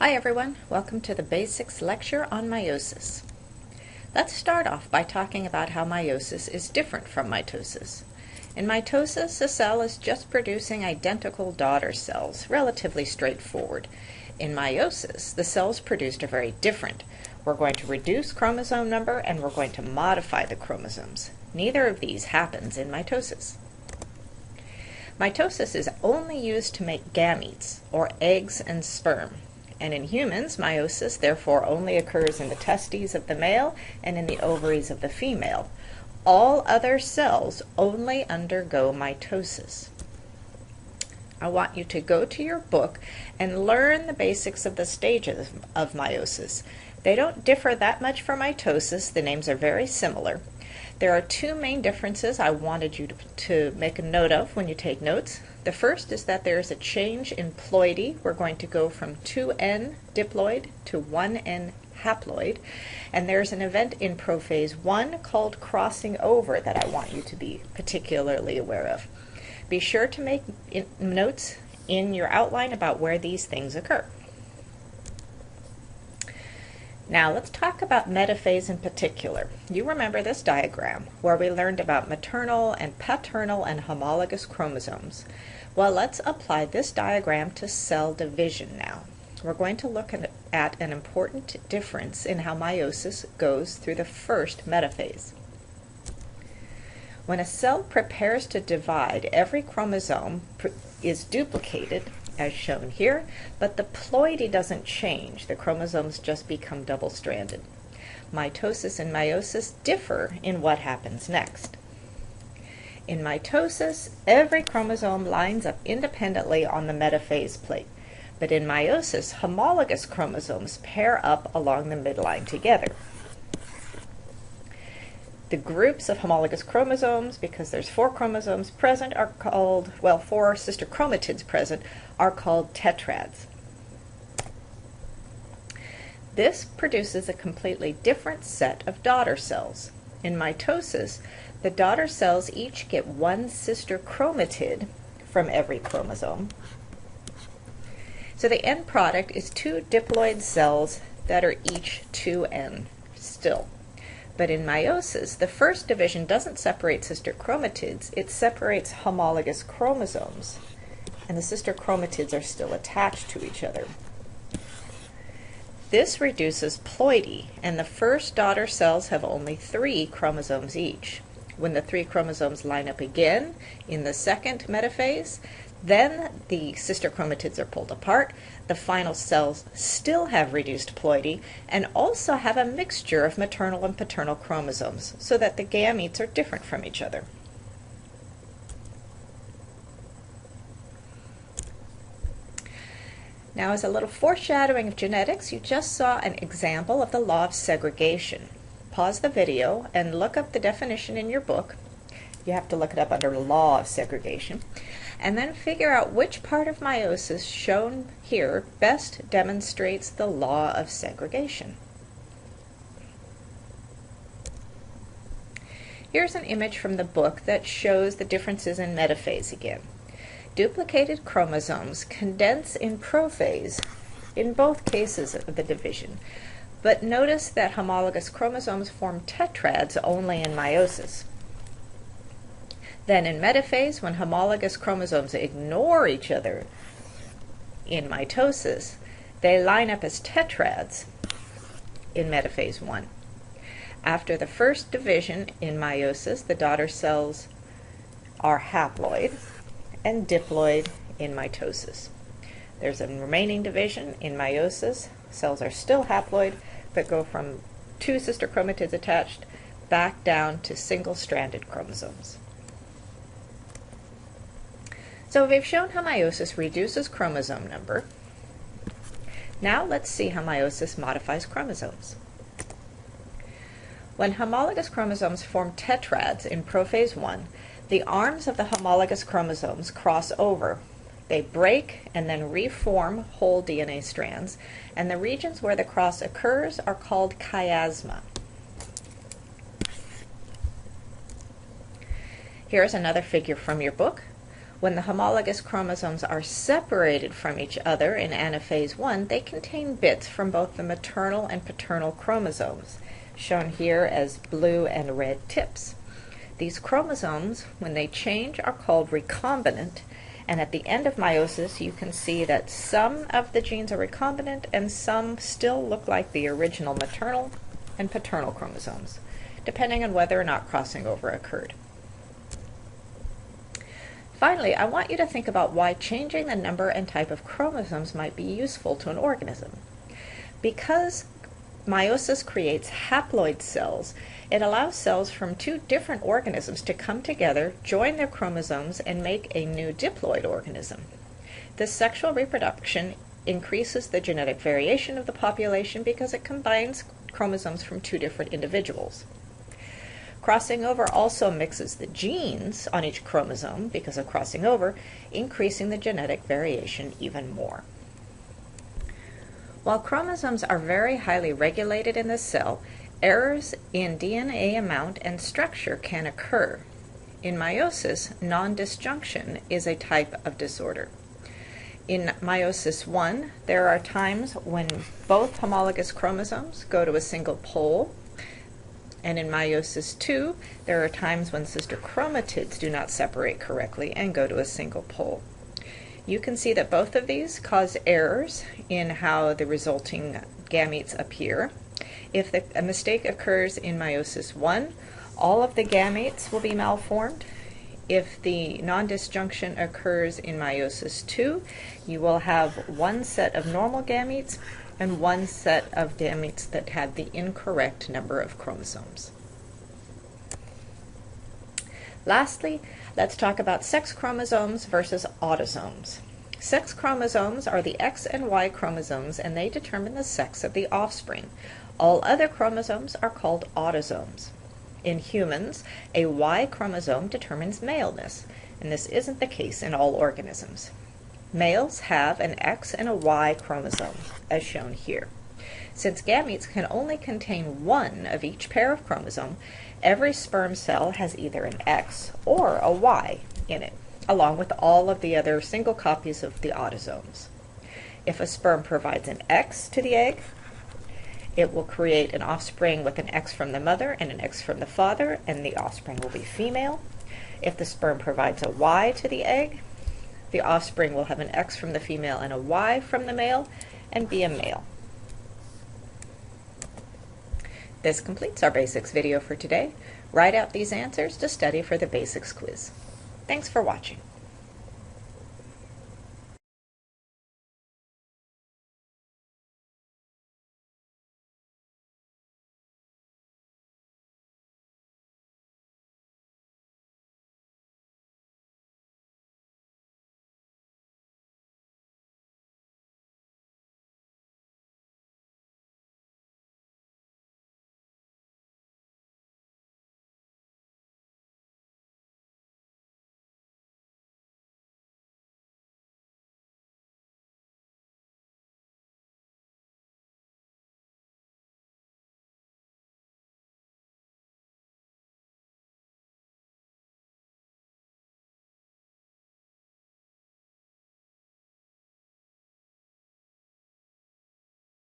Hi everyone, welcome to the Basics lecture on meiosis. Let's start off by talking about how meiosis is different from mitosis. In mitosis, a cell is just producing identical daughter cells, relatively straightforward. In meiosis, the cells produced are very different. We're going to reduce chromosome number and we're going to modify the chromosomes. Neither of these happens in mitosis. Mitosis is only used to make gametes, or eggs and sperm. And in humans, meiosis therefore only occurs in the testes of the male and in the ovaries of the female. All other cells only undergo mitosis. I want you to go to your book and learn the basics of the stages of meiosis. They don't differ that much from mitosis. The names are very similar. There are two main differences I wanted you to make a note of when you take notes. The first is that there is a change in ploidy. We're going to go from 2N diploid to 1N haploid. And there's an event in prophase 1 called crossing over that I want you to be particularly aware of. Be sure to make notes in your outline about where these things occur. Now let's talk about metaphase in particular. You remember this diagram where we learned about maternal and paternal and homologous chromosomes. Well, let's apply this diagram to cell division now. We're going to look at an important difference in how meiosis goes through the first metaphase. When a cell prepares to divide, every chromosome is duplicated, as shown here, but the ploidy doesn't change. The chromosomes just become double-stranded. Mitosis and meiosis differ in what happens next. In mitosis, every chromosome lines up independently on the metaphase plate, but in meiosis, homologous chromosomes pair up along the midline together. The groups of homologous chromosomes, because there's 4 chromosomes present, are called, 4 sister chromatids present, are called tetrads. This produces a completely different set of daughter cells. In mitosis, the daughter cells each get 1 sister chromatid from every chromosome. So the end product is 2 diploid cells that are each 2N still. But in meiosis, the first division doesn't separate sister chromatids, it separates homologous chromosomes. And the sister chromatids are still attached to each other. This reduces ploidy, and the first daughter cells have only 3 chromosomes each. When the 3 chromosomes line up again in the second metaphase, then the sister chromatids are pulled apart. The final cells still have reduced ploidy and also have a mixture of maternal and paternal chromosomes, so that the gametes are different from each other. Now, as a little foreshadowing of genetics, you just saw an example of the law of segregation. Pause the video and look up the definition in your book. You have to look it up under law of segregation. And then figure out which part of meiosis shown here best demonstrates the law of segregation. Here's an image from the book that shows the differences in metaphase again. Duplicated chromosomes condense in prophase in both cases of the division, but notice that homologous chromosomes form tetrads only in meiosis. Then in metaphase, when homologous chromosomes ignore each other in mitosis, they line up as tetrads in metaphase 1. After the first division in meiosis, the daughter cells are haploid and diploid in mitosis. There's a remaining division in meiosis. Cells are still haploid, but go from 2 sister chromatids attached back down to single-stranded chromosomes. So we've shown how meiosis reduces chromosome number. Now let's see how meiosis modifies chromosomes. When homologous chromosomes form tetrads in prophase 1, the arms of the homologous chromosomes cross over. They break and then reform whole DNA strands, and the regions where the cross occurs are called chiasma. Here's another figure from your book. When the homologous chromosomes are separated from each other in anaphase 1, they contain bits from both the maternal and paternal chromosomes, shown here as blue and red tips. These chromosomes, when they change, are called recombinant, and at the end of meiosis you can see that some of the genes are recombinant and some still look like the original maternal and paternal chromosomes, depending on whether or not crossing over occurred. Finally, I want you to think about why changing the number and type of chromosomes might be useful to an organism. Because meiosis creates haploid cells, it allows cells from two different organisms to come together, join their chromosomes, and make a new diploid organism. This sexual reproduction increases the genetic variation of the population because it combines chromosomes from two different individuals. Crossing over also mixes the genes on each chromosome because of crossing over, increasing the genetic variation even more. While chromosomes are very highly regulated in the cell, errors in DNA amount and structure can occur. In meiosis, non-disjunction is a type of disorder. In meiosis 1, there are times when both homologous chromosomes go to a single pole, and in meiosis 2, there are times when sister chromatids do not separate correctly and go to a single pole. You can see that both of these cause errors in how the resulting gametes appear. If a mistake occurs in meiosis 1, all of the gametes will be malformed. If the non-disjunction occurs in meiosis 2, you will have one set of normal gametes and one set of gametes that have the incorrect number of chromosomes. Lastly, let's talk about sex chromosomes versus autosomes. Sex chromosomes are the X and Y chromosomes, and they determine the sex of the offspring. All other chromosomes are called autosomes. In humans, a Y chromosome determines maleness, and this isn't the case in all organisms. Males have an X and a Y chromosome, as shown here. Since gametes can only contain one of each pair of chromosome, every sperm cell has either an X or a Y in it, along with all of the other single copies of the autosomes. If a sperm provides an X to the egg, it will create an offspring with an X from the mother and an X from the father, and the offspring will be female. If the sperm provides a Y to the egg, the offspring will have an X from the female and a Y from the male, and be a male. This completes our basics video for today. Write out these answers to study for the basics quiz. Thanks for watching.